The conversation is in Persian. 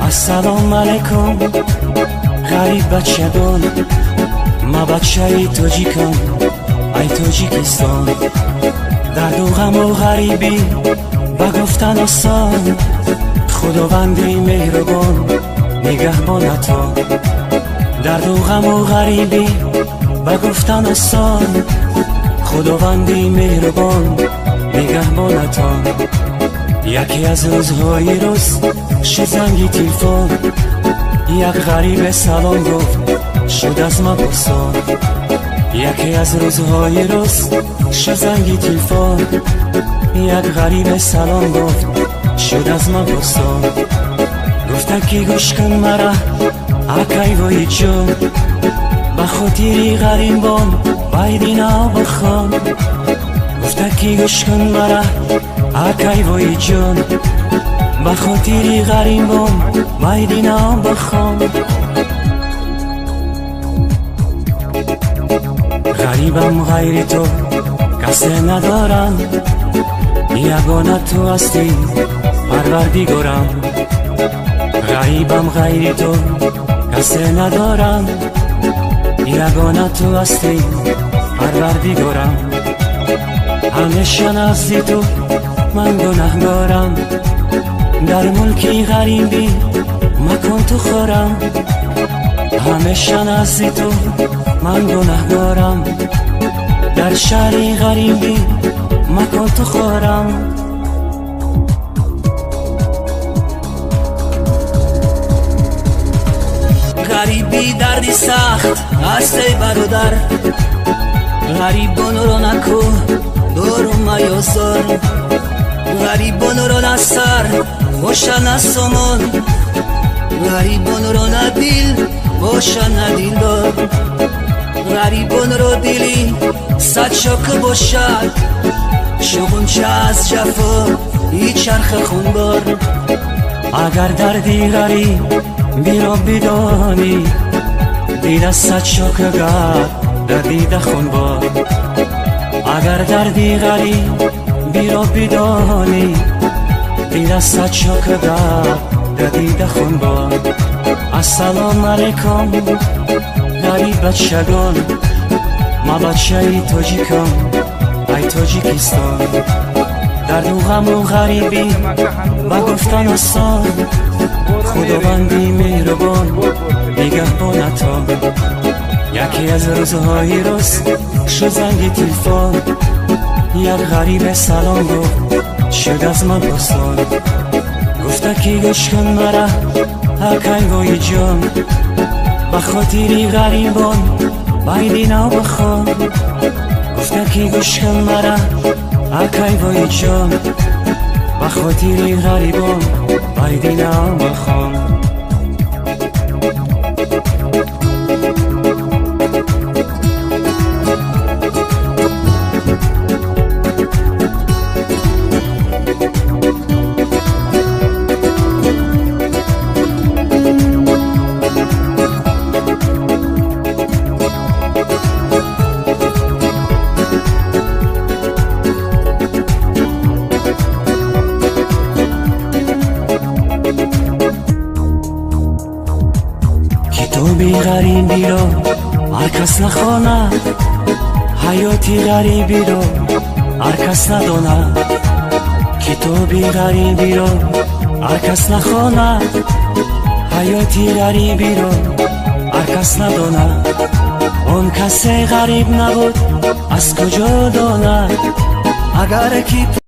السلام علیکم غریب بچگان، ما بچه تاجیکم ای تاجیکستان. درد و غم و غریبی بگفتن آسان، خداوندی مهربان نگهبانتا. درد و غم و غریبی بگفتن آسان، خداوندی مهربان نگهبانتا. یکی از روزهای روز شد زنگی تلفن، یک غریب سلام گفت شد از ما پرسان. یکی از روزهای روز شد زنگی تلفن، یک غریب سلام گفت شد از ما پرسان. گفت که گوش کن مرا اکای وای جان، بخاطری غریبان بایدینا بخوان. گفت که گوش کن مرا اکای وای جان، بخاطری غریبان بایدینا بخوان. غریبم غیر تو کسی ندارم، یگانه تو هستی پروردگارم. غریبم غیر تو کسی ندارم، یگانه تو هستی پروردگارم. همیشه نزد تو من گناهکارم، در ملکی غریبی مکن تو خورم. همیشه نزد تو من گناهکارم، در شهری غریبی مکن تو خورم. غریبی دردی سخت است ای برادر، غریبان رو نکو دورم میازار. غریبان رو نسر باشن از سامان، غریبان رو ندیل باشن ندیلدار. غریبان رو دیلی صد شاکه باشد، شغنچه از جفا ای چرخ خونبار. اگر دردی غریب بیرا بدانی، دیده صد شاکه گرد در دیده خونبار. اگر دردی غریب بیرا بدانی، دیده صد شاکه گرد در دیده خونبار. السلام علیکم غریب بچگان، ما بچه تاجیکم ای تاجیکستان. درد و غم و غریبی بگفتن آسان، خداوندی مهربان نگهبانتا. یکی از روزهای روز شد زنگ تلفن، یک غریب سلام گفت شد از من پرسان. گفت که گوش کن مرا اکای وای جان، بخاطری غریبان بایدینا بخوان. گفت که گوش کن مرا اکای وای جان، بخاطری غریبان بایدینا بخوان. کتابی غریبی را هر کس نخواند، حیاتی غریبی را هر کس نداند. کتابی غریبی را هر کس نخواند، حیاتی غریبی را هر کس نداند. آن کسی غریب نبود از کجا داند؟ اگر که